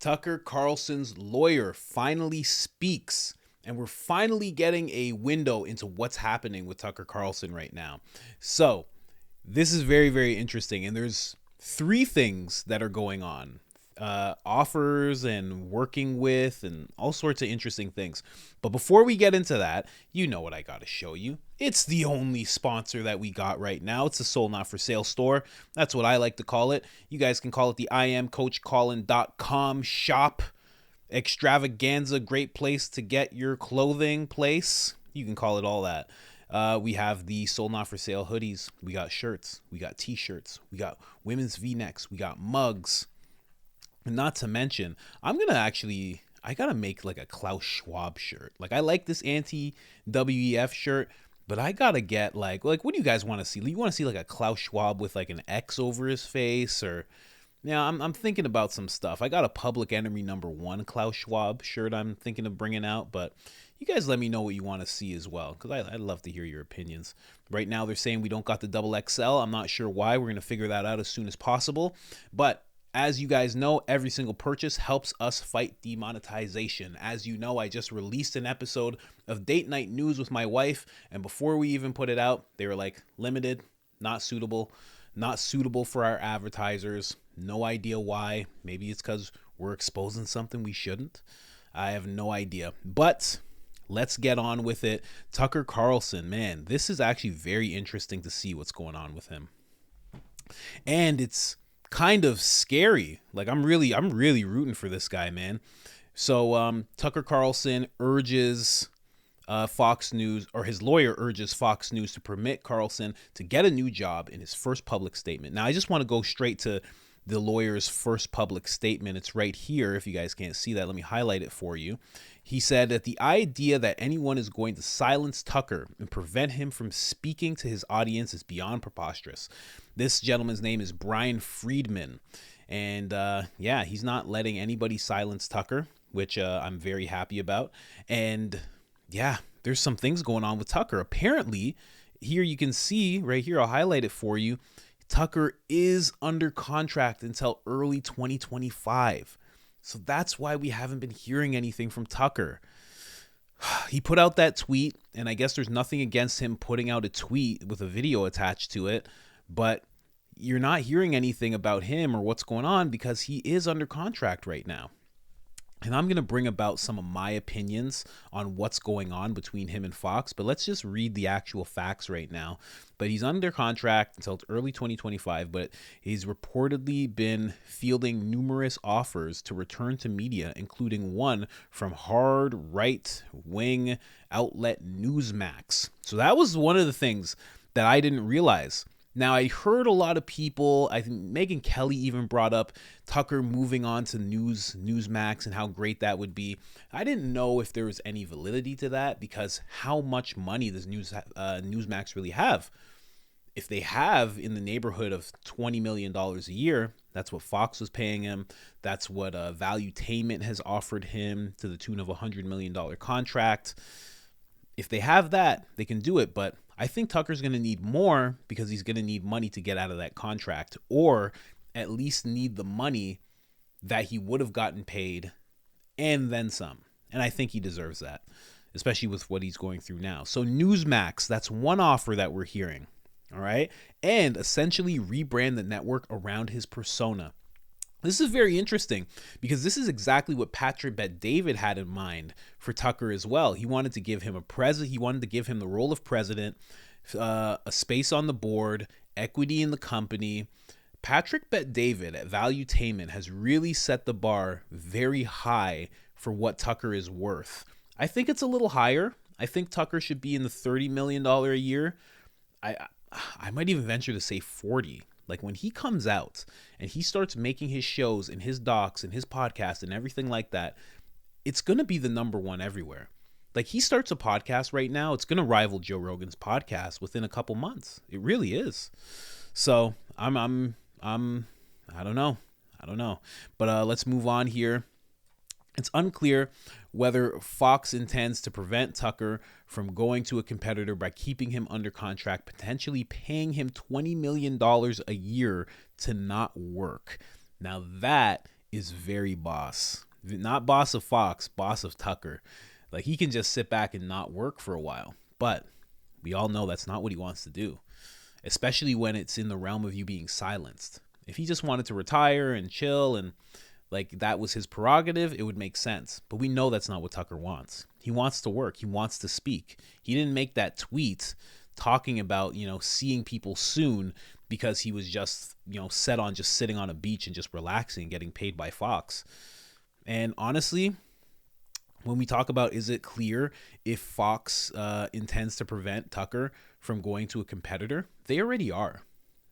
Tucker Carlson's lawyer finally speaks, and we're finally getting a window into what's happening with Tucker Carlson right now. So, this is very, very interesting, and there's three things that are going on. Offers and working with and all sorts of interesting things. But before we get into that, you know what I got to show you. It's the only sponsor that we got right now. It's the Sold Not For Sale store. That's what I like to call it. You guys can call it the IamCoachColin.com shop extravaganza. Great place to get your clothing place. You can call it all that. We have the Sold Not For Sale hoodies. We got shirts. We got t-shirts. We got women's v-necks. We got mugs. And not to mention, I gotta make like a Klaus Schwab shirt. Like, I like this anti-WEF shirt, but I gotta get like what do you guys want to see? You want to see like a Klaus Schwab with like an X over his face, or I'm thinking about some stuff. I got a Public Enemy #1 Klaus Schwab shirt I'm thinking of bringing out, but you guys let me know what you want to see as well, because I'd love to hear your opinions. Right now they're saying we don't got the XXL. I'm not sure why. We're gonna figure that out as soon as possible, but as you guys know, every single purchase helps us fight demonetization. As you know, I just released an episode of Date Night News with my wife, and before we even put it out, they were like, limited, not suitable for our advertisers. No idea why. Maybe it's because we're exposing something we shouldn't. I have no idea. But let's get on with it. Tucker Carlson, man, this is actually very interesting to see what's going on with him. And it's kind of scary. Like, I'm really rooting for this guy, man. So Tucker Carlson urges Fox News, or his lawyer urges Fox News to permit Carlson to get a new job in his first public statement. Now, I just want to go straight to the lawyer's first public statement. It's right here. If you guys can't see that, let me highlight it for you. He said that the idea that anyone is going to silence Tucker and prevent him from speaking to his audience is beyond preposterous. This gentleman's name is Brian Friedman. And he's not letting anybody silence Tucker, which I'm very happy about. And yeah, there's some things going on with Tucker. Apparently, here you can see right here, I'll highlight it for you. Tucker is under contract until early 2025. So that's why we haven't been hearing anything from Tucker. He put out that tweet, and I guess there's nothing against him putting out a tweet with a video attached to it, but you're not hearing anything about him or what's going on because he is under contract right now. And I'm going to bring about some of my opinions on what's going on between him and Fox, but let's just read the actual facts right now. But he's under contract until early 2025, but he's reportedly been fielding numerous offers to return to media, including one from hard right-wing outlet Newsmax. So that was one of the things that I didn't realize. Now, I heard a lot of people, I think Megyn Kelly even brought up Tucker moving on to Newsmax and how great that would be. I didn't know if there was any validity to that, because how much money does Newsmax really have? If they have in the neighborhood of $20 million a year, that's what Fox was paying him. That's what Valuetainment has offered him, to the tune of $100 million contract. If they have that, they can do it, but I think Tucker's going to need more, because he's going to need money to get out of that contract, or at least need the money that he would have gotten paid and then some. And I think he deserves that, especially with what he's going through now. So Newsmax, that's one offer that we're hearing. All right. And essentially rebrand the network around his persona. This is very interesting, because this is exactly what Patrick Bet-David had in mind for Tucker as well. He wanted to give him he wanted to give him the role of president, a space on the board, equity in the company. Patrick Bet-David at Valuetainment has really set the bar very high for what Tucker is worth. I think it's a little higher. I think Tucker should be in the $30 million a year. I might even venture to say 40. Like, when he comes out and he starts making his shows and his docs and his podcast and everything like that, it's going to be the #1 everywhere. Like, he starts a podcast right now, it's going to rival Joe Rogan's podcast within a couple months. It really is. So I don't know. But let's move on here. It's unclear whether Fox intends to prevent Tucker from going to a competitor by keeping him under contract, potentially paying him $20 million a year to not work. Now, that is very boss. Not boss of Fox, boss of Tucker. Like, he can just sit back and not work for a while. But we all know that's not what he wants to do, especially when it's in the realm of you being silenced. If he just wanted to retire and chill and like that was his prerogative, it would make sense. But we know that's not what Tucker wants. He wants to work. He wants to speak. He didn't make that tweet talking about, seeing people soon because he was just, set on just sitting on a beach and just relaxing and getting paid by Fox. And honestly, when we talk about, is it clear if Fox intends to prevent Tucker from going to a competitor? They already are.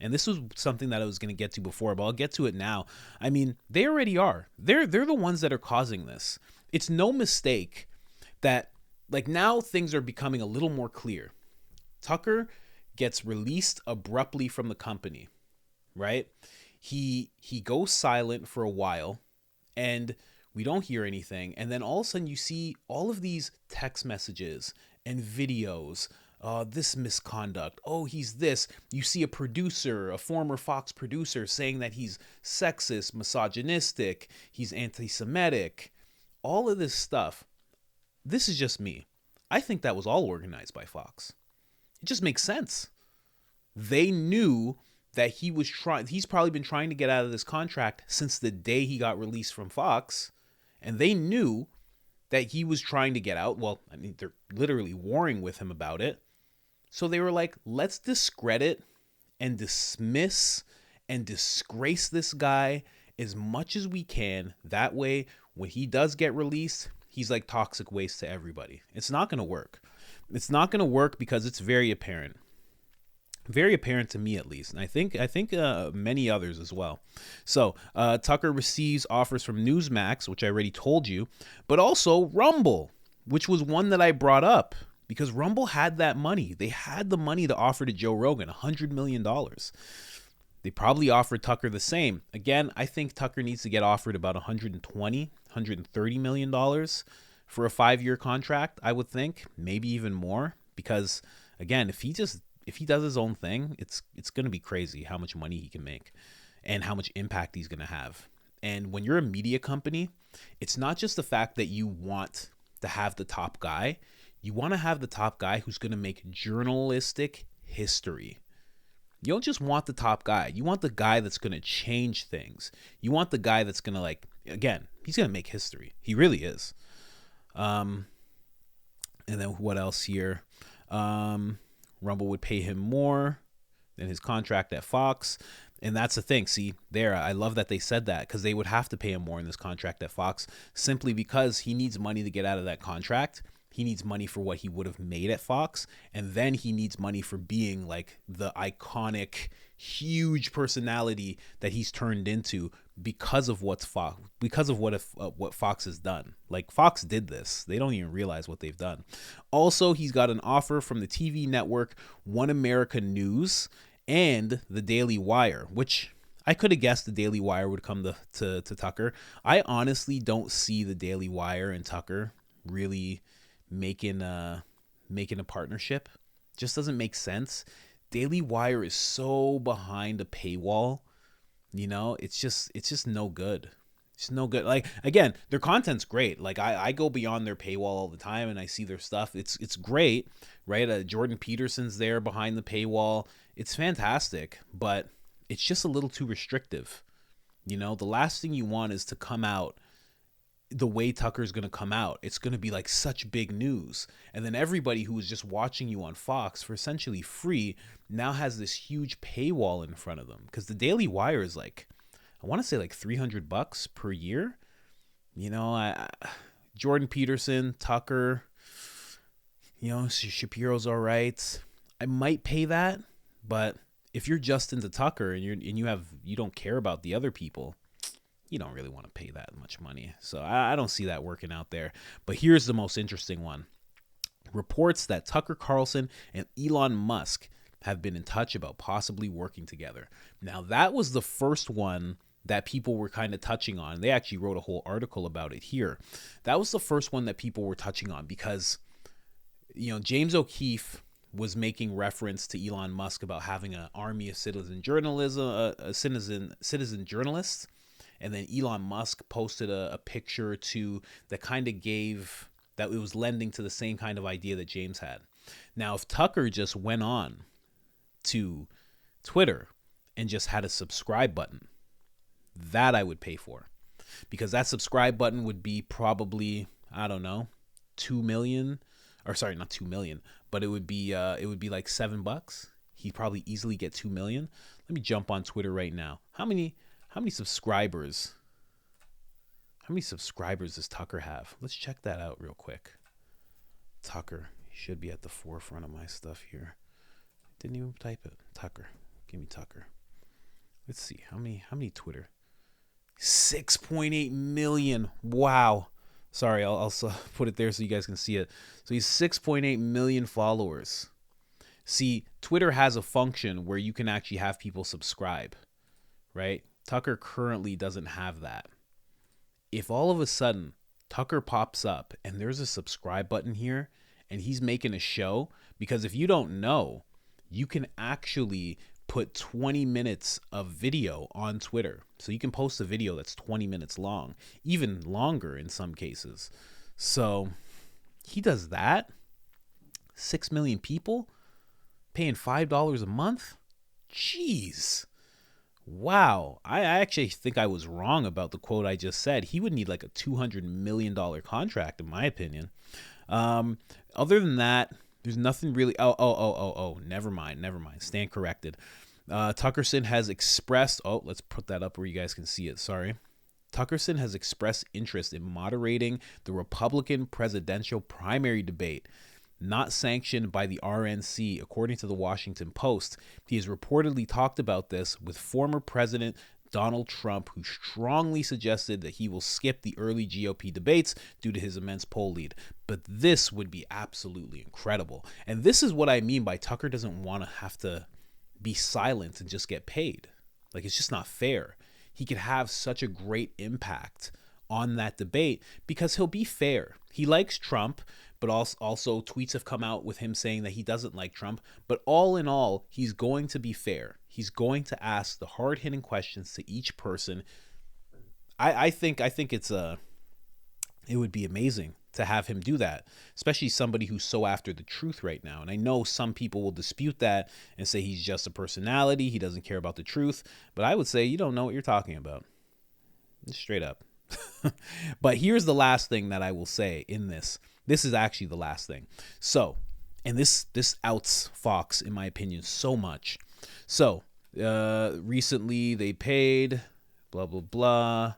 And this was something that I was going to get to before, but I'll get to it now. I mean, they already are. They're the ones that are causing this. It's no mistake that, like, now things are becoming a little more clear. Tucker gets released abruptly from the company, right? He goes silent for a while, and we don't hear anything. And then all of a sudden you see all of these text messages and videos. This misconduct. Oh, he's this. You see a producer, a former Fox producer, saying that he's sexist, misogynistic, he's anti-Semitic. All of this stuff. This is just me. I think that was all organized by Fox. It just makes sense. They knew that he's probably been trying to get out of this contract since the day he got released from Fox. And they knew that he was trying to get out. Well, I mean, they're literally warring with him about it. So they were like, let's discredit and dismiss and disgrace this guy as much as we can. That way, when he does get released, he's like toxic waste to everybody. It's not going to work. It's not going to work because it's very apparent. Very apparent to me, at least. And I think many others as well. So Tucker receives offers from Newsmax, which I already told you, but also Rumble, which was one that I brought up. Because Rumble had that money. They had the money to offer to Joe Rogan, $100 million. They probably offered Tucker the same. Again, I think Tucker needs to get offered about $130 million for a 5-year contract, I would think. Maybe even more. Because, again, if he does his own thing, it's going to be crazy how much money he can make and how much impact he's going to have. And when you're a media company, it's not just the fact that you want to have the top guy. You want to have the top guy who's going to make journalistic history. You don't just want the top guy. You want the guy that's going to change things. You want the guy that's going to, like, again, he's going to make history. He really is. And then what else here? Rumble would pay him more than his contract at Fox. And that's the thing. See, there, I love that they said that because they would have to pay him more in this contract at Fox simply because he needs money to get out of that contract. He needs money for what he would have made at Fox. And then he needs money for being like the iconic, huge personality that he's turned into because of what Fox has done. Like, Fox did this. They don't even realize what they've done. Also, he's got an offer from the TV network One America News and the Daily Wire, which I could have guessed the Daily Wire would come to Tucker. I honestly don't see the Daily Wire and Tucker really making a partnership. Just doesn't make sense. Daily Wire is so behind a paywall. It's just no good. It's no good. Like, again, their content's great. Like, I go beyond their paywall all the time and I see their stuff. It's great, right? Jordan Peterson's there behind the paywall. It's fantastic, but it's just a little too restrictive. The last thing you want is to come out the way Tucker's going to come out. It's going to be like such big news. And then everybody who was just watching you on Fox for essentially free now has this huge paywall in front of them. Because the Daily Wire is like, I want to say like $300 per year. Jordan Peterson, Tucker, Shapiro's all right. I might pay that, but if you're just into Tucker and you don't care about the other people, you don't really want to pay that much money. So I don't see that working out there. But here's the most interesting one. Reports that Tucker Carlson and Elon Musk have been in touch about possibly working together. Now, that was the first one that people were kind of touching on. They actually wrote a whole article about it here. That was the first one that people were touching on because, James O'Keefe was making reference to Elon Musk about having an army of citizen journalists. And then Elon Musk posted a picture or two that kind of gave that it was lending to the same kind of idea that James had. Now, if Tucker just went on to Twitter and just had a subscribe button, that I would pay for, because that subscribe button would be probably, I don't know, 2 million, or sorry, not 2 million, but it would be like $7. He'd probably easily get 2 million. Let me jump on Twitter right now. How many subscribers? How many subscribers does Tucker have? Let's check that out real quick. Tucker, he should be at the forefront of my stuff here. Didn't even type it. Tucker, give me Tucker. Let's see, how many Twitter? 6.8 million. Wow. Sorry, I'll also put it there so you guys can see it. So he's 6.8 million followers. See, Twitter has a function where you can actually have people subscribe, right? Tucker currently doesn't have that. If all of a sudden Tucker pops up and there's a subscribe button here and he's making a show, because if you don't know, you can actually put 20 minutes of video on Twitter. So you can post a video that's 20 minutes long, even longer in some cases. So he does that. 6 million people paying $5 a month. Jeez. Wow. I actually think I was wrong about the quote I just said. He would need like a $200 million contract, in my opinion. Other than that, there's nothing really. Oh, never mind. Stand corrected. Tuckerson has expressed, let's put that up where you guys can see it. Sorry. Tuckerson has expressed interest in moderating the Republican presidential primary debate, not sanctioned by the RNC, according to the Washington Post. He has reportedly talked about this with former President Donald Trump, who strongly suggested that he will skip the early GOP debates due to his immense poll lead. But this would be absolutely incredible. And this is what I mean by Tucker doesn't want to have to be silent and just get paid. Like, it's just not fair. He could have such a great impact on that debate because he'll be fair. He likes Trump, but also tweets have come out with him saying that he doesn't like Trump. But all in all, he's going to be fair. He's going to ask the hard-hitting questions to each person. I think it would be amazing to have him do that, especially somebody who's so after the truth right now. And I know some people will dispute that and say he's just a personality, he doesn't care about the truth. But I would say you don't know what you're talking about. Straight up. But here's the last thing that I will say in this. This is actually the last thing. So, and this outs Fox, in my opinion, so much. So, recently they paid, blah, blah, blah.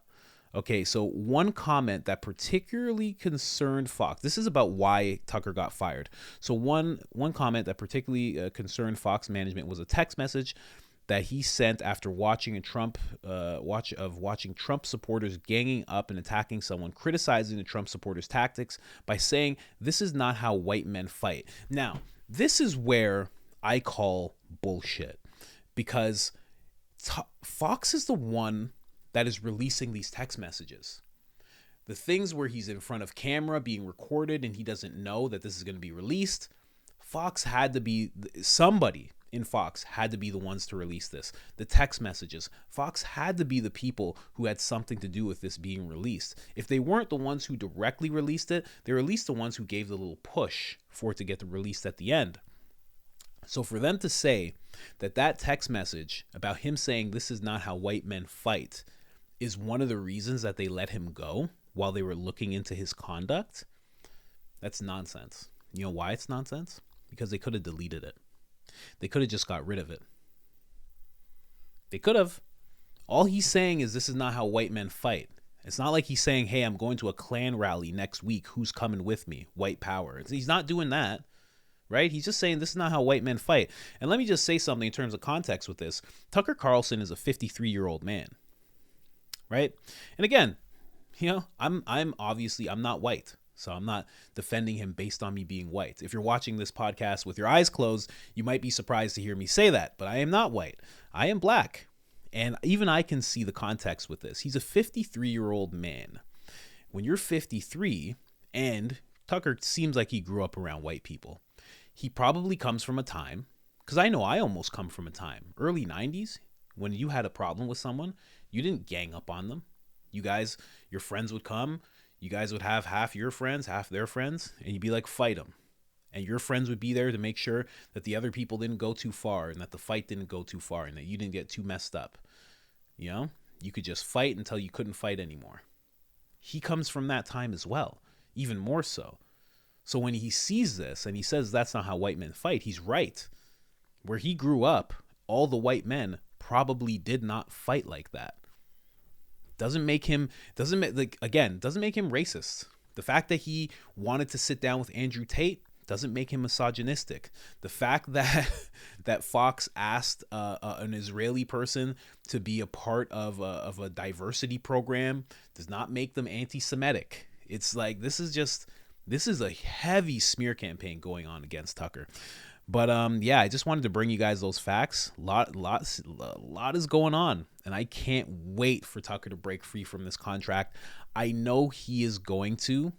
Okay, so one comment that particularly concerned Fox. This is about why Tucker got fired. So one comment that particularly concerned Fox management was a text message that he sent after watching Trump supporters ganging up and attacking someone, criticizing the Trump supporters' tactics by saying, "This is not how white men fight." Now, this is where I call bullshit, because Fox is the one that is releasing these text messages. The things where he's in front of camera being recorded and he doesn't know that this is going to be released. Fox had to be, somebody in Fox had to be the ones to release this. The text messages. Fox had to be the people who had something to do with this being released. If they weren't the ones who directly released it, they're at least the ones who gave the little push for it to get released at the end. So for them to say that text message about him saying this is not how white men fight is one of the reasons that they let him go while they were looking into his conduct, that's nonsense. You know why it's nonsense? Because they could have deleted it. They could have just got rid of it. They could have. All he's saying is this is not how white men fight. It's not like he's saying, hey, I'm going to a Klan rally next week. Who's coming with me? White power. He's not doing that, right? He's just saying this is not how white men fight. And let me just say something in terms of context with this. Tucker Carlson is a 53-year-old man, right? And again, I'm not white. So I'm not defending him based on me being white. If you're watching this podcast with your eyes closed, you might be surprised to hear me say that, but I am not white. I am black. And even I can see the context with this. He's a 53-year-old man. When you're 53, and Tucker seems like he grew up around white people, he probably comes from a time, because I know I almost come from a time, early 90s, when you had a problem with someone, You didn't gang up on them. You guys, your friends would come. You guys would have half your friends, half their friends, and you'd be like, fight them. And your friends would be there to make sure that the other people didn't go too far and that the fight didn't go too far and that you didn't get too messed up. You know, you could just fight until you couldn't fight anymore. He comes from that time as well, even more so. So when he sees this and he says that's not how white men fight, he's right. Where he grew up, all the white men probably did not fight like that. Doesn't make him racist. The fact that he wanted to sit down with Andrew Tate doesn't make him misogynistic. The fact that Fox asked an Israeli person to be a part of a diversity program does not make them anti-Semitic. It's like this is a heavy smear campaign going on against Tucker. But yeah, I just wanted to bring you guys those facts. A lot is going on, and I can't wait for Tucker to break free from this contract. I know he is going to,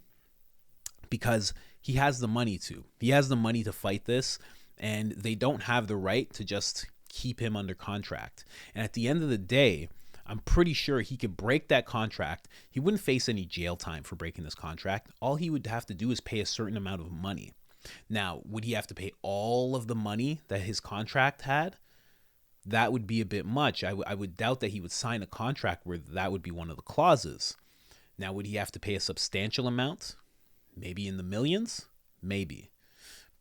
because he has the money to. He has the money to fight this, and they don't have the right to just keep him under contract. And at the end of the day, I'm pretty sure he could break that contract. He wouldn't face any jail time for breaking this contract. All he would have to do is pay a certain amount of money. Now, would he have to pay all of the money that his contract had? That would be a bit much. I would doubt that he would sign a contract where that would be one of the clauses. Now, would he have to pay a substantial amount? Maybe in the millions? Maybe.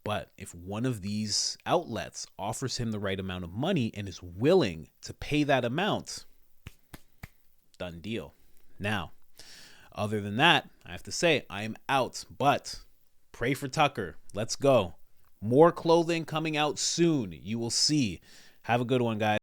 But if one of these outlets offers him the right amount of money and is willing to pay that amount, done deal. Now, other than that, I have to say I am out, but pray for Tucker. Let's go. More clothing coming out soon. You will see. Have a good one, guys.